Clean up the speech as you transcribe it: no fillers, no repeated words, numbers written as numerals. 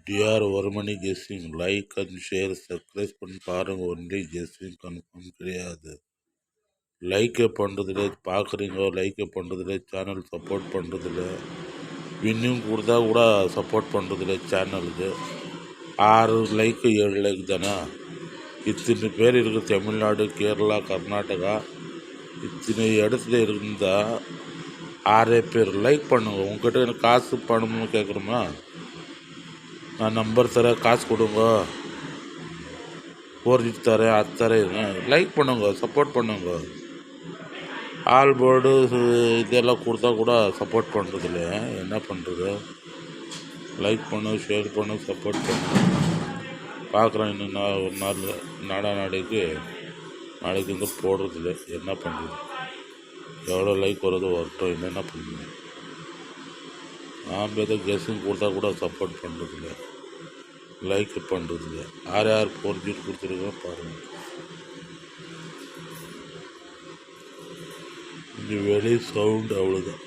TR ஒரு மணி guessing like and share subscribe பண்ணி பாருங்கள். ஒன்லி கெஸ்ஸிங் கன்ஃபார்ம் கிடையாது. லைக்கே பண்ணுறதில்ல, பார்க்குறீங்க லைக்கே பண்ணுறதில்ல, சேனல் சப்போர்ட் பண்ணுறதில்ல, வின்னிங் கொடுத்தா கூட சப்போர்ட் பண்ணுறதில்ல சேனலுக்கு. 6 லைக்கு 7 லைக் தானே. இத்தனை பேர் இருக்குது தமிழ்நாடு, கேரளா, கர்நாடகா, இத்தனை இடத்துல இருந்தால் 6 பேர் லைக் பண்ணுங்க. உங்ககிட்ட எனக்கு காசு பணம்னு கேட்குறோமா? நான் நம்பர் தரேன், காசு கொடுங்க, 4G தரேன், அது தரேன். லைக் பண்ணுங்க, சப்போர்ட் பண்ணுங்க. ஆல் போர்டு இதெல்லாம் கொடுத்தா கூட சப்போர்ட் பண்ணுறது இல்லை. என்ன பண்ணுறது? லைக் பண்ணு, ஷேர் பண்ணு, சப்போர்ட் பண்ணு. பார்க்குறேன் இன்னும் ஒரு நாளைக்கு வந்து போடுறதில்ல. என்ன பண்ணுறது? எவ்வளோ லைக் வருதோ வரட்டும், என்னென்ன பண்ணுறது? நாம் ஏதோ கெஸ்ஸிங் கொடுத்தா கூட சப்போர்ட் பண்ணுறதில்ல, லைக் பண்ணுறதில்ல. யார் 4G கொடுத்துருக்கோம் பாருங்கள். இந்த வெளி சவுண்டு அவ்வளோதான்.